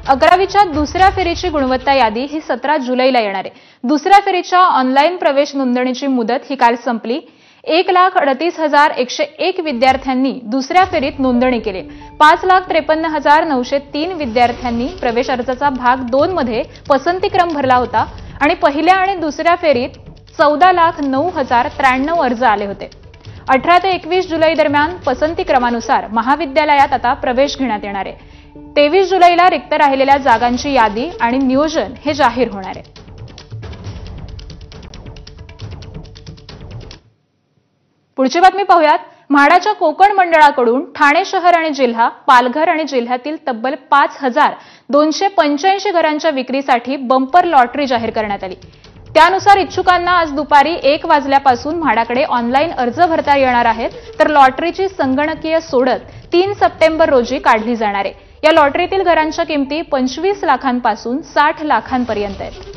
11वीच्या दुसऱ्या फेरीची गुणवत्ता यादी ही 17 जुलैला येणार आहे। दुसऱ्या फेरीच्या ऑनलाईन प्रवेश नोंदणीची मुदत ही काल संपली। 1,38,101 विद्यार्थ्यांनी दुसऱ्या फेरीत नोंदणी केली। 5,53,903 विद्यार्थ्यांनी प्रवेश अर्जाचा भाग 2 मध्ये पसंतीक्रम भरला होता आणि पहिल्या आणि दुसऱ्या फेरीत 14,09,093 अर्ज आले होते। 18 ते 21 जुलै दरम्यान पसंतीक्रमानुसार महाविद्यालयात आता प्रवेश घेण्यात येणार आहे। 23 जुलैला रिक्त राहिलेल्या जागांची यादी आणि नियोजन हे जाहीर होणार आहे। पुढची बातमी पाहूयात। म्हाडाच्या कोकण मंडळाकडून ठाणे शहर आणि जिल्हा, पालघर आणि जिल्ह्यातील तब्बल 5,285 घरांच्या विक्रीसाठी बंपर लॉटरी जाहीर करण्यात आली। त्यानुसार इच्छुकांना आज दुपारी 1 वाजल्यापासून म्हाडाकडे ऑनलाईन अर्ज भरता येणार आहेत, तर लॉटरीची संगणकीय सोडत 3 सप्टेंबर रोजी काढली जाणार आहे। या लॉटरीतील घरांच्या किमती 25 लाखांपासून 60 लाखांपर्यंत आहेत।